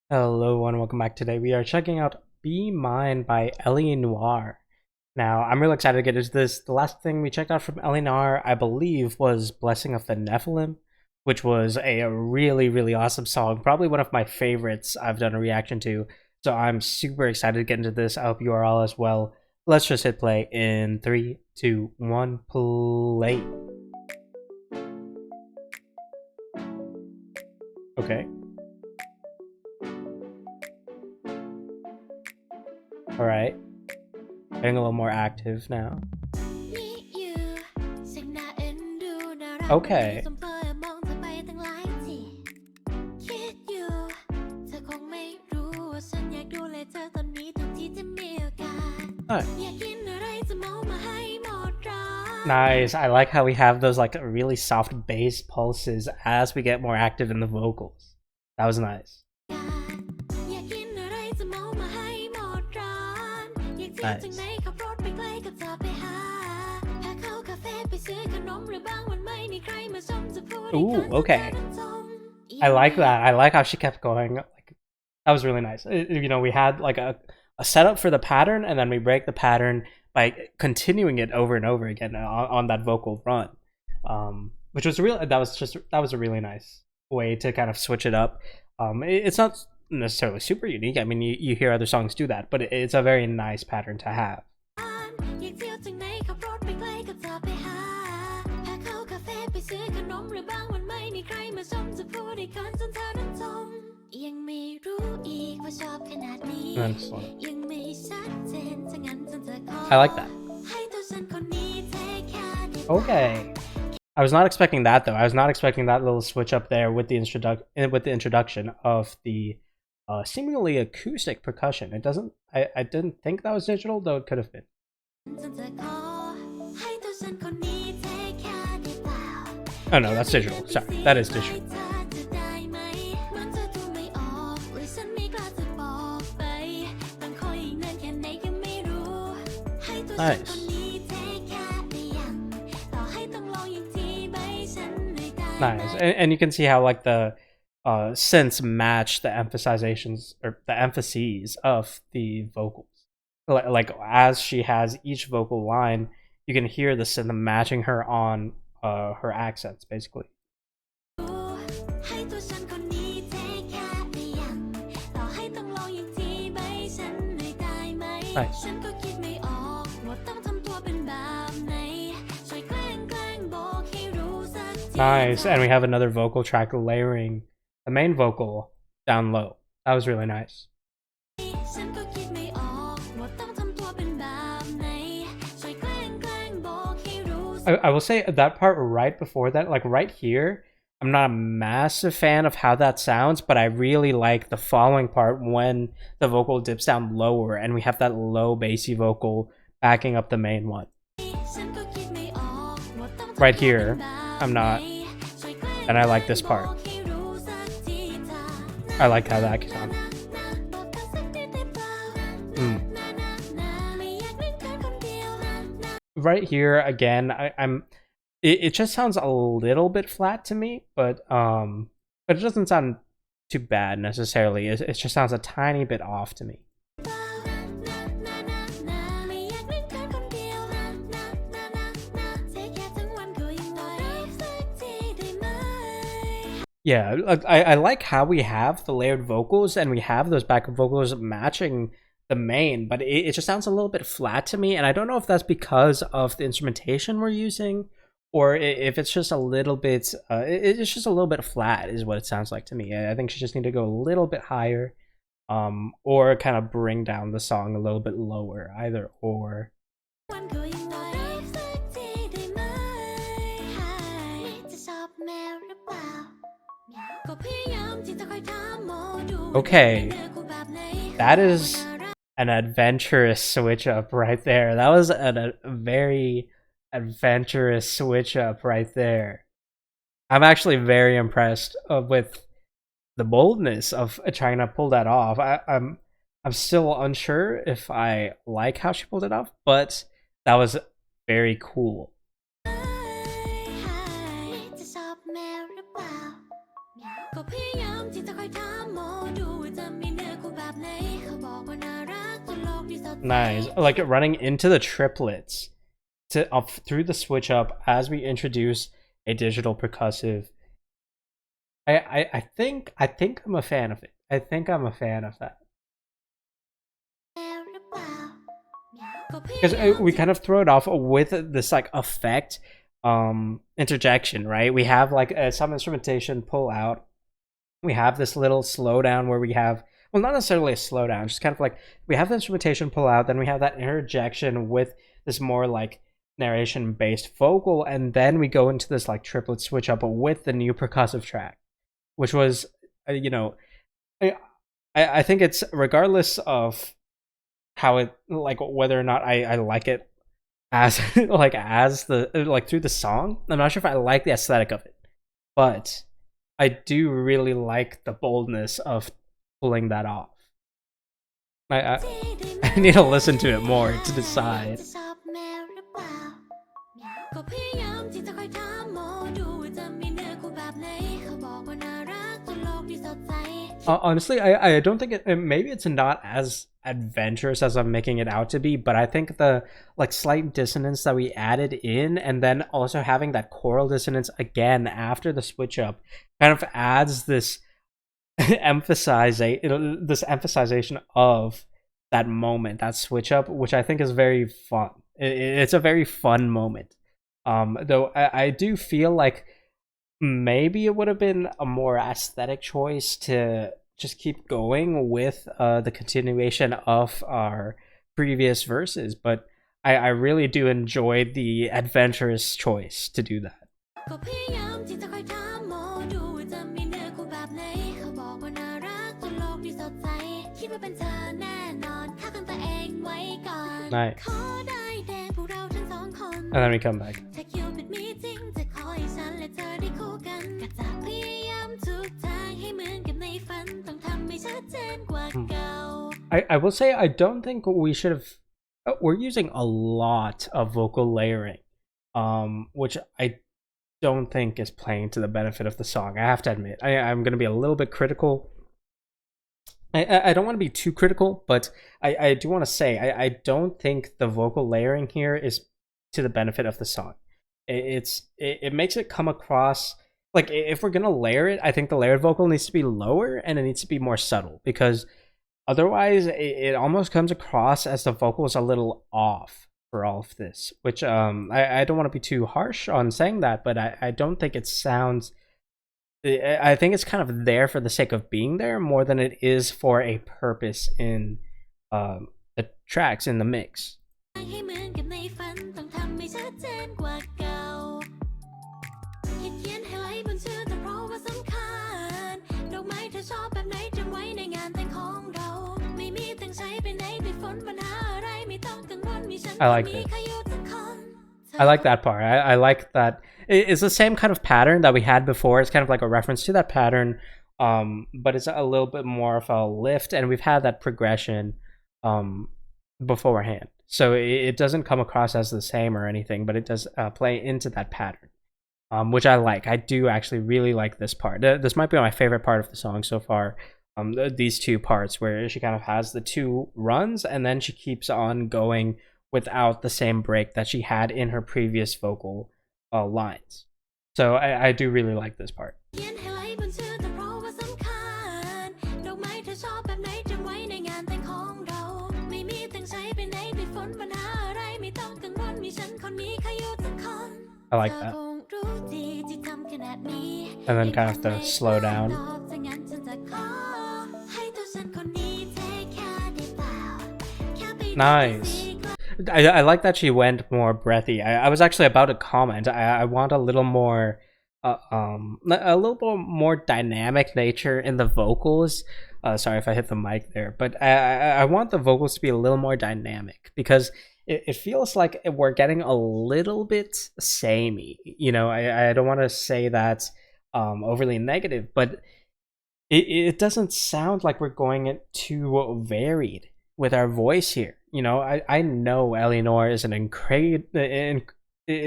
Hello and welcome back. Today we are checking out Be Mine by Eileennoir. Now, I'm really excited to get into this. The last thing we checked out from Eileennoir, I believe, was Blessing of the Nephilim, which was a really awesome song. Probably one of my favorites I've done a reaction to. So I'm super excited to get into this. I hope you are all as well. Let's just hit play in 3, 2, 1, play. Okay. Alright. Getting a little more active now. Okay. Nice. I like how we have those like really soft bass pulses as we get more active in the vocals. That was nice. Nice. Ooh, okay. I like that. I like how she kept going. Like, that was really nice. You know, we had like a setup for the pattern, and then we break the pattern by continuing it over and over again on that vocal run, which was that was a really nice way to kind of switch it up. It's not necessarily super unique. I mean, you hear other songs do that, but it's a very nice pattern to have. I like that. Okay. I was not expecting that though. I was not expecting that little switch up there with the introduction of the seemingly acoustic percussion. It doesn't. I didn't think that was digital, though it could have been. Oh no, that's digital. Sorry, that is digital. Nice. Nice. And you can see how like the synths match the emphasizations or the emphases of the vocals. Like as she has each vocal line, you can hear the synth matching her on her accents, basically. Nice. Nice, and we have another vocal track layering the main vocal down low. That was really nice. I will say that part right before that, like right here, I'm not a massive fan of how that sounds, but I really like the following part when the vocal dips down lower and we have that low bassy vocal backing up the main one. Right here, I'm not, and I like this part. I like how that sounds. Right here again, it just sounds a little bit flat to me, but it doesn't sound too bad necessarily. It just sounds a tiny bit off to me. Yeah, I like how we have the layered vocals and we have those backup vocals matching the main, but it just sounds a little bit flat to me, and I don't know if that's because of the instrumentation we're using, or if it's just a little bit, it's just a little bit flat is what it sounds like to me. I think she just need to go a little bit higher, or kind of bring down the song a little bit lower, either or. Okay, that is an adventurous switch up right there. That was a very adventurous switch up right there. I'm actually very impressed with the boldness of trying to pull that off. I'm still unsure if I like how she pulled it off, but that was very cool. Nice. Like running into the triplets to up through the switch up as we introduce a digital percussive. I think I'm a fan of it. I think I'm a fan of that. Because we kind of throw it off with this like effect interjection, right? We have like some instrumentation pull out. We have this little slowdown where we have, well, not necessarily a slowdown, just kind of like we have the instrumentation pull out, then we have that interjection with this more like narration based vocal, and then we go into this like triplet switch up with the new percussive track, which was you know, I think it's, regardless of how it, like whether or not I like it as like as the like through the song, I'm not sure if I like the aesthetic of it, but I do really like the boldness of pulling that off. I need to listen to it more to decide. Honestly, I don't think maybe it's not as adventurous as I'm making it out to be, but I think the like slight dissonance that we added in, and then also having that choral dissonance again after the switch up, kind of adds this this emphasization of that moment, that switch up, which I think is very fun. It's a very fun moment. Though I do feel like maybe it would have been a more aesthetic choice to just keep going with the continuation of our previous verses, but I really do enjoy the adventurous choice to do that. Nice. And then we come back. I will say I don't think we should have. We're using a lot of vocal layering, which I don't think is playing to the benefit of the song. I have to admit, I'm going to be a little bit critical. I don't want to be too critical, but I do want to say I don't think the vocal layering here is to the benefit of the song. It makes it come across like, if we're gonna layer it, I think the layered vocal needs to be lower and it needs to be more subtle, because otherwise it almost comes across as the vocal is a little off for all of this, which I don't want to be too harsh on saying that, but I don't think it sounds, I think it's kind of there for the sake of being there more than it is for a purpose in the tracks, in the mix. I like this. I like that part. I like that. It's the same kind of pattern that we had before. It's kind of like a reference to that pattern, but it's a little bit more of a lift, and we've had that progression beforehand. So it doesn't come across as the same or anything, but it does play into that pattern, which I like. I do actually really like this part. This might be my favorite part of the song so far. These two parts where she kind of has the two runs and then she keeps on going without the same break that she had in her previous vocal lines. So I do really like this part. I like that. And then kind of the slow down. Nice. I like that she went more breathy. I was actually about to comment. I want a little more, a little bit more dynamic nature in the vocals. Sorry if I hit the mic there, but I want the vocals to be a little more dynamic, because it feels like we're getting a little bit samey. You know, I don't want to say that overly negative, but it doesn't sound like we're going too varied with our voice here. You know, I know Eileennoir is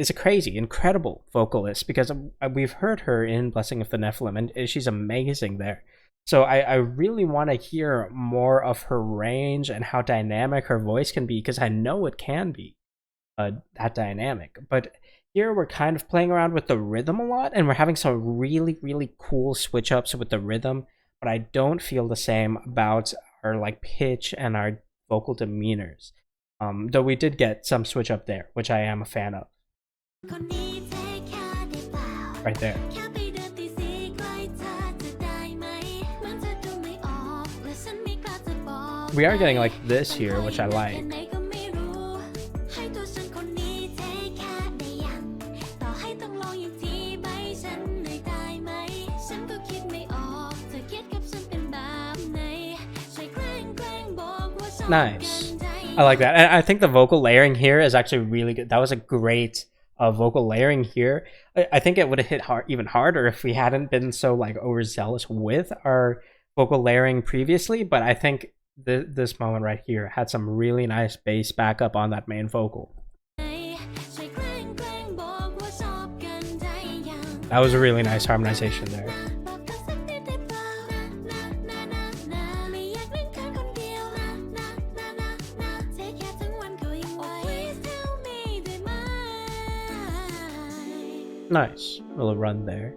a crazy, incredible vocalist, because we've heard her in Blessing of the Nephilim, and she's amazing there. So I really want to hear more of her range and how dynamic her voice can be, because I know it can be that dynamic. But here we're kind of playing around with the rhythm a lot, and we're having some really cool switch ups with the rhythm, but I don't feel the same about our like pitch and our vocal demeanors. Though we did get some switch up there, which I am a fan of. Right there. We are getting like this here, which I like. Nice. I like that. And I think the vocal layering here is actually really good. That was a great vocal layering here. I think it would have hit even harder if we hadn't been so like overzealous with our vocal layering previously, but I think this moment right here had some really nice bass backup on that main vocal. That was a really nice harmonization there. Nice little run there.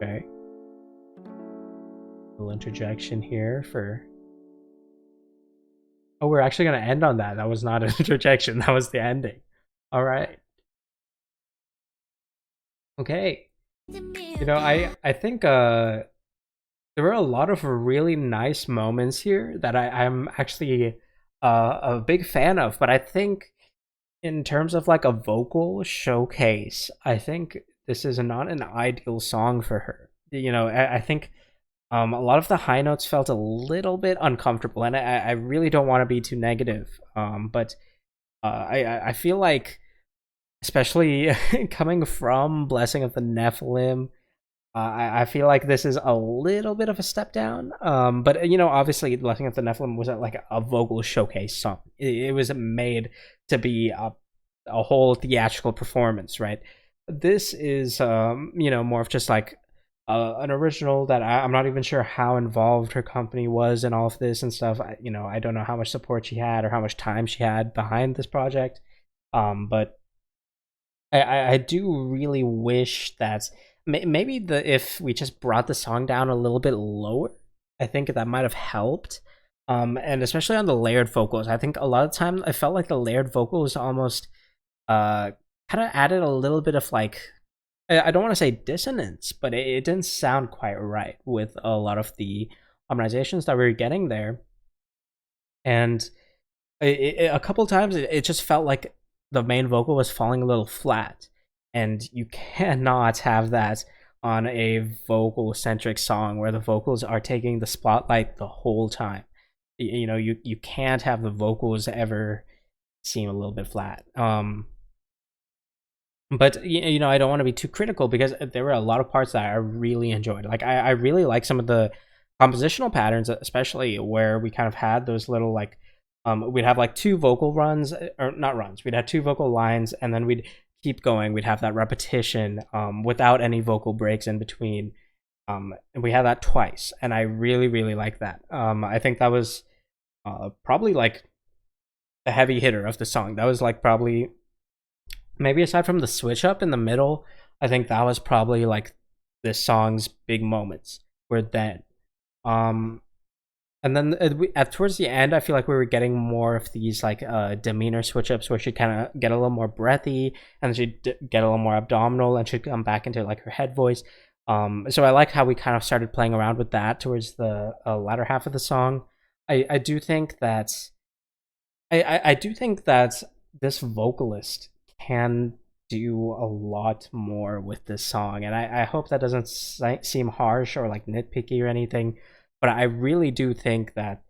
Okay. Little interjection here for... Oh, we're actually going to end on that. That was not an interjection. That was the ending. All right. Okay. You know, I think there were a lot of really nice moments here that I'm actually a big fan of, but I think in terms of like a vocal showcase, I think this is not an ideal song for her. You know, I think a lot of the high notes felt a little bit uncomfortable, and I really don't want to be too negative, but I feel like, especially coming from Blessing of the Nephilim, I feel like this is a little bit of a step down. But you know, obviously, Blessing of the Nephilim was like a vocal showcase song. It was made to be a whole theatrical performance, right? This is, you know, more of just like an original that I'm not even sure how involved her company was in all of this and stuff. You know, I don't know how much support she had or how much time she had behind this project. But I do really wish that maybe if we just brought the song down a little bit lower, I think that might have helped. And especially on the layered vocals, I think a lot of times I felt like the layered vocals almost kind of added a little bit of like, I don't want to say dissonance, but it didn't sound quite right with a lot of the harmonizations that we were getting there. And a couple times it just felt like the main vocal was falling a little flat, and you cannot have that on a vocal centric song where the vocals are taking the spotlight the whole time. You know, you can't have the vocals ever seem a little bit flat. But you know, I don't want to be too critical because there were a lot of parts that I really enjoyed. Like I really like some of the compositional patterns, especially where we kind of had those little like we'd have like two vocal runs, or not runs, we'd have two vocal lines, and then we'd keep going. We'd have that repetition without any vocal breaks in between, and we had that twice, and I really like that. I think that was probably like the heavy hitter of the song. That was like probably, maybe aside from the switch up in the middle, I think that was probably like this song's big moments were then. And then at towards the end, I feel like we were getting more of these like demeanor switch ups where she'd kind of get a little more breathy, and she'd get a little more abdominal, and she'd come back into like her head voice. So I like how we kind of started playing around with that towards the latter half of the song. I do think that I do think that this vocalist can do a lot more with this song, and I hope that doesn't seem harsh or like nitpicky or anything, but I really do think that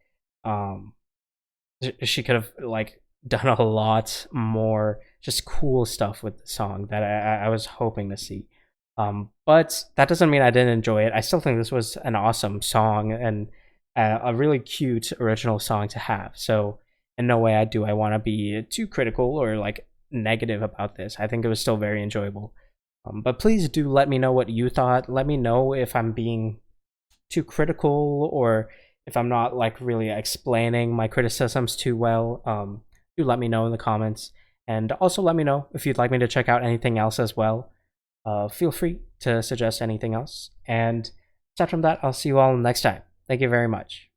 she could have like done a lot more just cool stuff with the song that I was hoping to see. But that doesn't mean I didn't enjoy it. I still think this was an awesome song and a really cute original song to have. So in no way I want to be too critical or like negative about this. I think it was still very enjoyable. But please do let me know what you thought. Let me know if I'm being too critical or if I'm not like really explaining my criticisms too well. Do let me know in the comments. And also let me know if you'd like me to check out anything else as well. Feel free to suggest anything else. And aside from that, I'll see you all next time. Thank you very much.